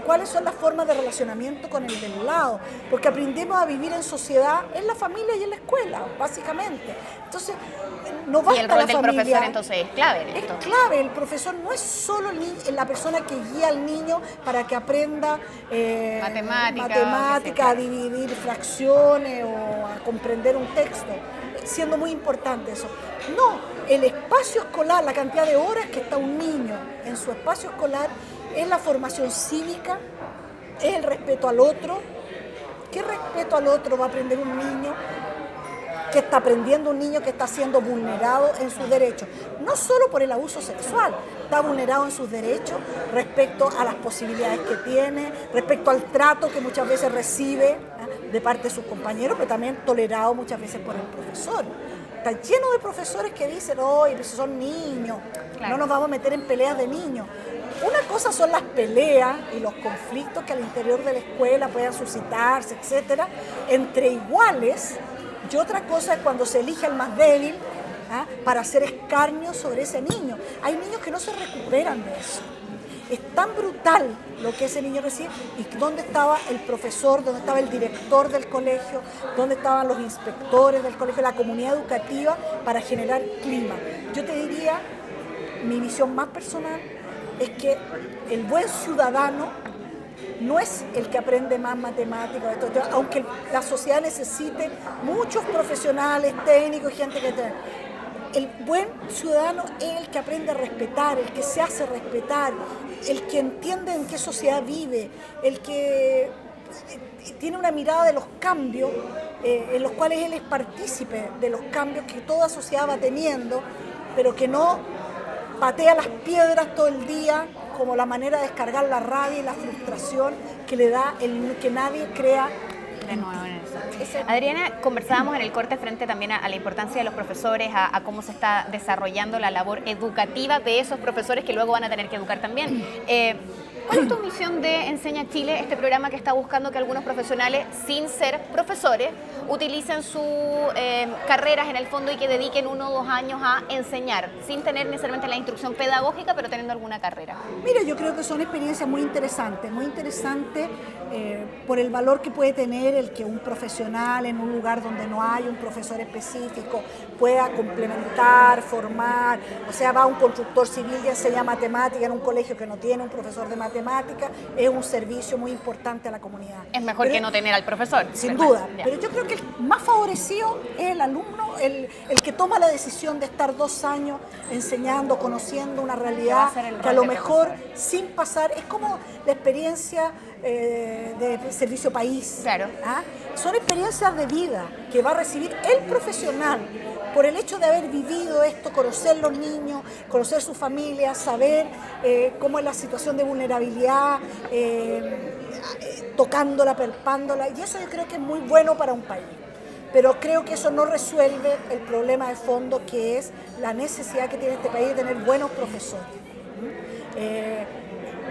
cuáles son las formas de relacionamiento con el del lado, porque aprendemos a vivir en sociedad en la familia y en la escuela, básicamente. Entonces, no basta la familia. Y el rol del profesor entonces es clave en esto. Es clave, el profesor no es solo la persona que guía al niño para que aprenda matemática, a dividir fracciones o a comprender un texto, siendo muy importante eso. No, el espacio escolar, la cantidad de horas que está un niño en su espacio escolar, es la formación cívica, es el respeto al otro. ¿Qué respeto al otro va a aprender un niño? ¿Qué está aprendiendo un niño que está siendo vulnerado en sus derechos? No solo por el abuso sexual, está vulnerado en sus derechos respecto a las posibilidades que tiene, respecto al trato que muchas veces recibe de parte de sus compañeros, pero también tolerado muchas veces por el profesor. Está lleno de profesores que dicen, oye, son niños, claro. No nos vamos a meter en peleas de niños. Una cosa son las peleas y los conflictos que al interior de la escuela puedan suscitarse, etcétera, entre iguales, y otra cosa es cuando se elige al más débil para hacer escarnio sobre ese niño. Hay niños que no se recuperan de eso. Es tan brutal lo que ese niño recibe. ¿Y dónde estaba el profesor? ¿Dónde estaba el director del colegio? ¿Dónde estaban los inspectores del colegio? La comunidad educativa para generar clima. Yo te diría, mi visión más personal es que el buen ciudadano no es el que aprende más matemáticas, aunque la sociedad necesite muchos profesionales, técnicos, gente que tenga. El buen ciudadano es el que aprende a respetar, el que se hace respetar, el que entiende en qué sociedad vive, el que tiene una mirada de los cambios, en los cuales él es partícipe de los cambios que toda sociedad va teniendo, pero que no patea las piedras todo el día como la manera de descargar la rabia y la frustración que le da que nadie crea de nuevo en eso. Adriana, conversábamos en el corte frente también a la importancia de los profesores, a cómo se está desarrollando la labor educativa de esos profesores que luego van a tener que educar también. ¿Cuál es tu misión de Enseña Chile, este programa que está buscando que algunos profesionales, sin ser profesores, utilicen sus carreras en el fondo y que dediquen 1 o 2 años a enseñar, sin tener necesariamente la instrucción pedagógica, pero teniendo alguna carrera? Mira, yo creo que son experiencias muy interesantes por el valor que puede tener el que un profesional en un lugar donde no hay un profesor específico pueda complementar, formar, o sea, va un constructor civil y enseña matemática en un colegio que no tiene un profesor de matemática, es un servicio muy importante a la comunidad. Es mejor que no tener al profesor. Sin duda, pero yo creo que el más favorecido es el alumno, el que toma la decisión de estar 2 años enseñando, conociendo una realidad que a lo mejor sin pasar, es como la experiencia de Servicio País. Claro. ¿Ah? Son experiencias de vida que va a recibir el profesional por el hecho de haber vivido esto, conocer los niños, conocer sus familias, saber cómo es la situación de vulnerabilidad, tocándola, palpándola, y eso yo creo que es muy bueno para un país. Pero creo que eso no resuelve el problema de fondo, que es la necesidad que tiene este país de tener buenos profesores.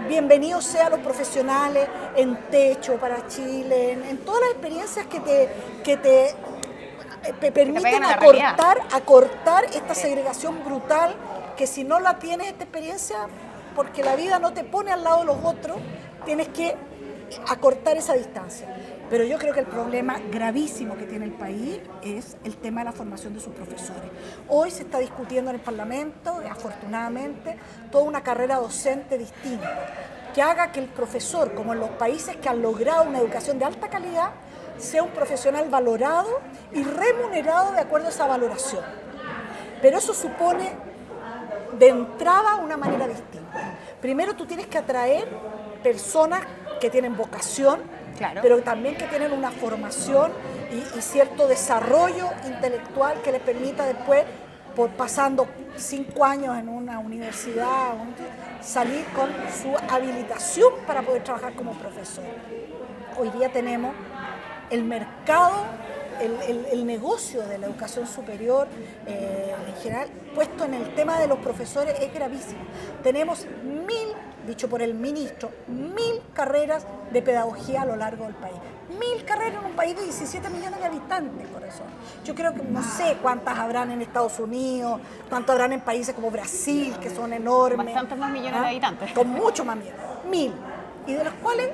Bienvenidos sean los profesionales en Techo para Chile, en todas las experiencias que te permiten acortar esta segregación brutal, que si no la tienes esta experiencia, porque la vida no te pone al lado de los otros, tienes que acortar esa distancia. Pero yo creo que el problema gravísimo que tiene el país es el tema de la formación de sus profesores. Hoy se está discutiendo en el Parlamento, afortunadamente, toda una carrera docente distinta, que haga que el profesor, como en los países que han logrado una educación de alta calidad, sea un profesional valorado y remunerado de acuerdo a esa valoración. Pero eso supone de entrada una manera distinta. Primero tú tienes que atraer personas que tienen vocación, claro, pero también que tienen una formación y cierto desarrollo intelectual que les permita después, pasando 5 años en una universidad, salir con su habilitación para poder trabajar como profesor. Hoy día tenemos el mercado, el negocio de la educación superior en general, puesto en el tema de los profesores, es gravísimo. Tenemos 1000, dicho por el ministro, 1000 carreras de pedagogía a lo largo del país. 1000 carreras en un país de 17 millones de habitantes, por eso. Yo creo que no sé cuántas habrán en Estados Unidos, cuántas habrán en países como Brasil, que son enormes. Bastantes más millones de habitantes. Con mucho más millones. 1000. Y de los cuales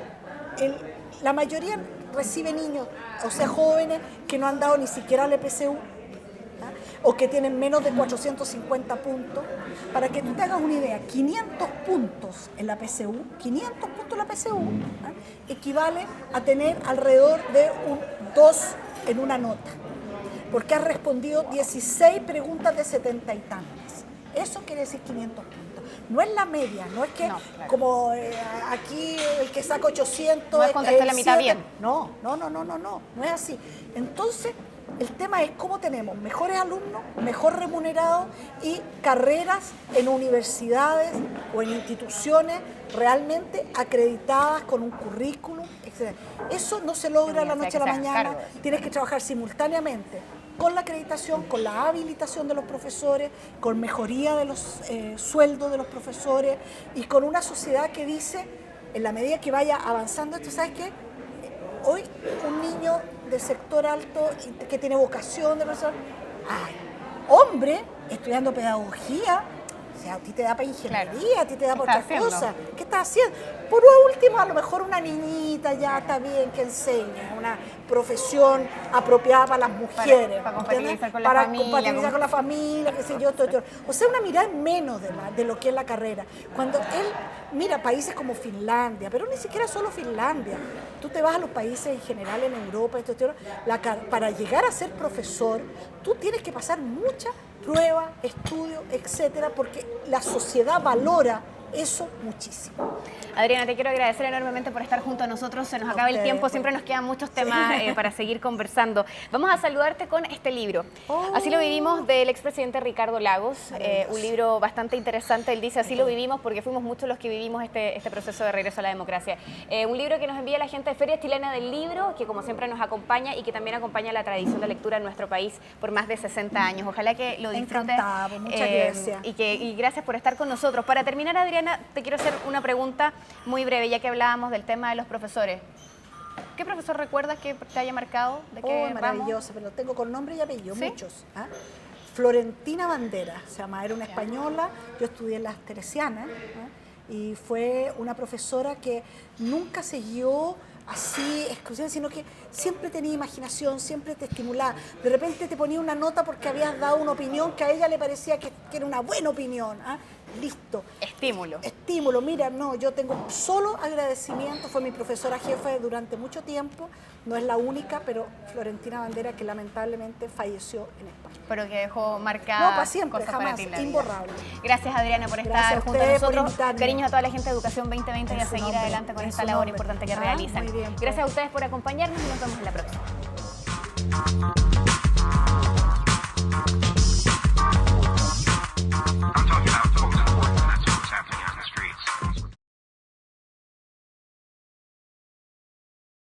la mayoría recibe niños, o sea, jóvenes que no han dado ni siquiera al EPCU, o que tienen menos de 450 puntos. Para que tú te hagas una idea, 500 puntos en la PCU, 500 puntos en la PCU, equivale a tener alrededor de un 2 en una nota, porque has respondido 16 preguntas de 70 y tantas. Eso quiere decir 500 puntos. No es la media, no es que como aquí el que saca 800... No es contestar la mitad bien. No es así. Entonces, el tema es cómo tenemos mejores alumnos, mejor remunerados y carreras en universidades o en instituciones realmente acreditadas con un currículum, etc. Eso no se logra de la noche a la mañana, tienes que trabajar simultáneamente con la acreditación, con la habilitación de los profesores, con mejoría de los sueldos de los profesores y con una sociedad que dice, en la medida que vaya avanzando esto, ¿sabes qué? Hoy un niño de sector alto que tiene vocación de profesor, hombre, estudiando pedagogía, o sea, a ti te da para ingeniería, a ti te da para otras cosas. ¿Qué estás haciendo? Por último, a lo mejor una niñita ya está bien que enseñe, una profesión apropiada para las mujeres. Para compatibilizar con la familia, qué sé yo, todo. O sea, una mirada menos de lo que es la carrera. Cuando él mira países como Finlandia, pero ni siquiera solo Finlandia, tú te vas a los países en general en Europa, para llegar a ser profesor, tú tienes que pasar muchas pruebas, estudios, etcétera, porque la sociedad valora eso muchísimo. Adriana, te quiero agradecer enormemente por estar junto a nosotros. Se nos acaba el tiempo, siempre nos quedan muchos temas para seguir conversando. Vamos a saludarte con este libro. Así lo vivimos, del expresidente Ricardo Lagos, un libro bastante interesante. Él dice, así lo vivimos porque fuimos muchos los que vivimos este proceso de regreso a la democracia. Un libro que nos envía la gente de Feria Chilena del Libro, que como siempre nos acompaña y que también acompaña la tradición de lectura en nuestro país por más de 60 años. Ojalá que lo disfrutes. Encantado, muchas gracias. Y gracias por estar con nosotros. Para terminar, Adriana, te quiero hacer una pregunta muy breve, ya que hablábamos del tema de los profesores. ¿Qué profesor recuerdas que te haya marcado? ¿De qué ramo? Maravillosa, pero lo tengo con nombre y apellido, ¿Sí? muchos. ¿Ah? Florentina Bandera, se llama, era una española, yo estudié en las Teresianas, y fue una profesora que nunca se guió así, exclusiva, sino que siempre tenía imaginación, siempre te estimulaba. De repente te ponía una nota porque habías dado una opinión que a ella le parecía que era una buena opinión. Listo. Estímulo. Estímulo. Mira, no, yo tengo solo agradecimiento. Fue mi profesora jefe durante mucho tiempo. No es la única, pero Florentina Bandera, que lamentablemente falleció en España. Pero que dejó marcada No, para siempre, cosas jamás, para ti en la vida. imborrable. Gracias, Adriana, por estar Gracias a junto a ustedes por nosotros. invitarme. Cariños a toda la gente de Educación 2020 y a En su seguir nombre, adelante con en esta su labor nombre. importante que realizan. Muy bien, pues. Gracias a ustedes por acompañarnos y nos vemos en la próxima.